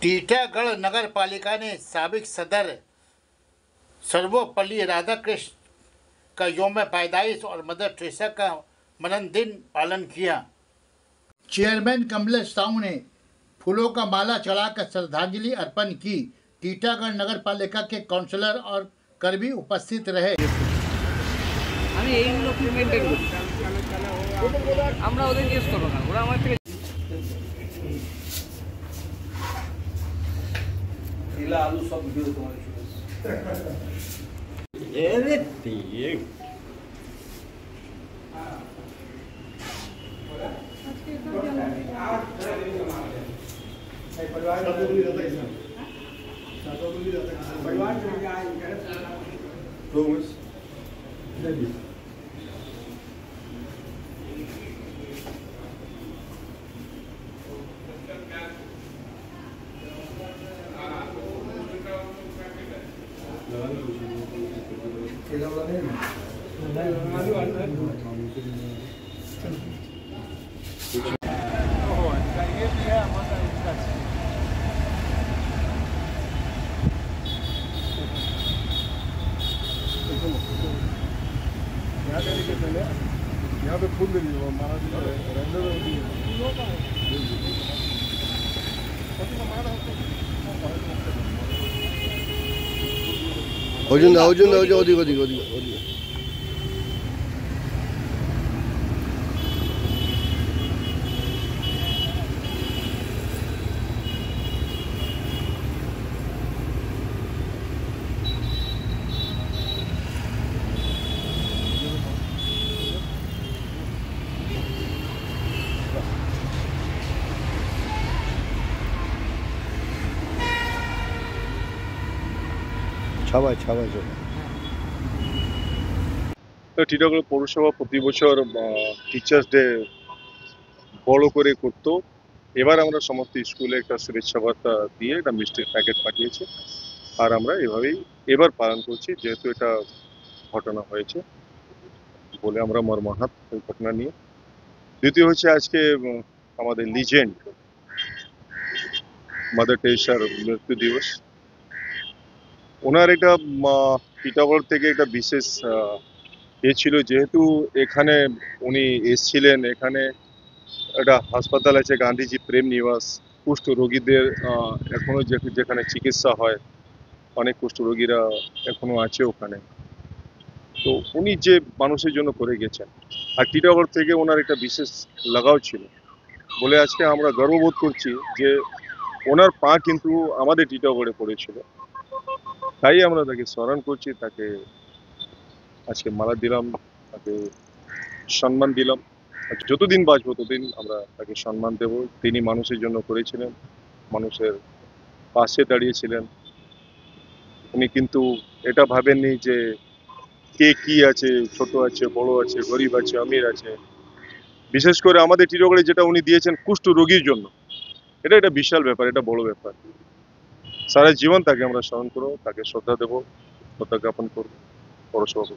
टीटागढ़ नगर पालिका ने साबिक सदर सर्वपल्ली राधाकृष्ण का यौम पैदाइश और मदर टेरेसा का मनन दिन पालन किया। चेयरमैन कमलेश साहू ने फूलों का माला चढ़ाकर श्रद्धांजलि अर्पण की। टीटागढ़ नगर पालिका के काउंसलर और कर्मी उपस्थित रहे। आलू सब वीडियो यहाँ पे फूल दे টিটাগড় পৌরসভা প্রতি বছর টিচার্স ডে বড় করে করত। এবার আমরা সমস্ত স্কুলে একটা শুভেচ্ছা বার্তা দিয়ে একটা মিষ্টির প্যাকেট পাঠিয়েছি, আর আমরা এভাবেই এবার পালন করছি, যেহেতু এটা ঘটনা হয়েছে বলে আমরা মর্মাহত এই ঘটনা নিয়ে। দ্বিতীয় হচ্ছে আজকে আমাদের লিজেন্ড মাদার টেরেসার মৃত্যু দিবস। ওনার একটা টিটাগড় থেকে একটা বিশেষ ছিল, যেহেতু এখানে উনি এসেছিলেন। এখানে একটা হাসপাতাল আছে গান্ধীজি প্রেম নিবাস, কুষ্ঠ রোগীদের এখনো যেখানে চিকিৎসা হয়, অনেক কুষ্ঠ রোগীরা এখনো আছে ওখানে। তো উনি যে মানুষের জন্য করে গেছেন, আর টিটাগড় থেকে ওনার একটা বিশেষ লাগাও ছিল বলে আজকে আমরা গর্ববোধ করছি যে ওনার পা কিন্তু আমাদের টিটাগড়ে পড়েছিল। তাই আমরা তাকে স্মরণ করছি, তাকে আজকে মালা দিলাম, তাকে সম্মান দিলাম। যতদিন বাঁচবো ততদিন আমরা তাকে সম্মান দেব। তিনি মানুষের জন্য করেছিলেন, মানুষের পাশে দাঁড়িয়েছিলেন। উনি কিন্তু এটা ভাবেননি যে কে কি আছে, ছোট আছে, বড় আছে, গরিব আছে, আমির আছে। বিশেষ করে আমাদের টিটাগড়ে যেটা উনি দিয়েছেন কুষ্ঠ রোগীর জন্য, এটা একটা বিশাল ব্যাপার, এটা বড় ব্যাপার। সারা জীবন তাকে আমরা স্মরণ করবো, তাকে শ্রদ্ধা দেবো, শ্রদ্ধা জ্ঞাপন করবো পৌরসভা।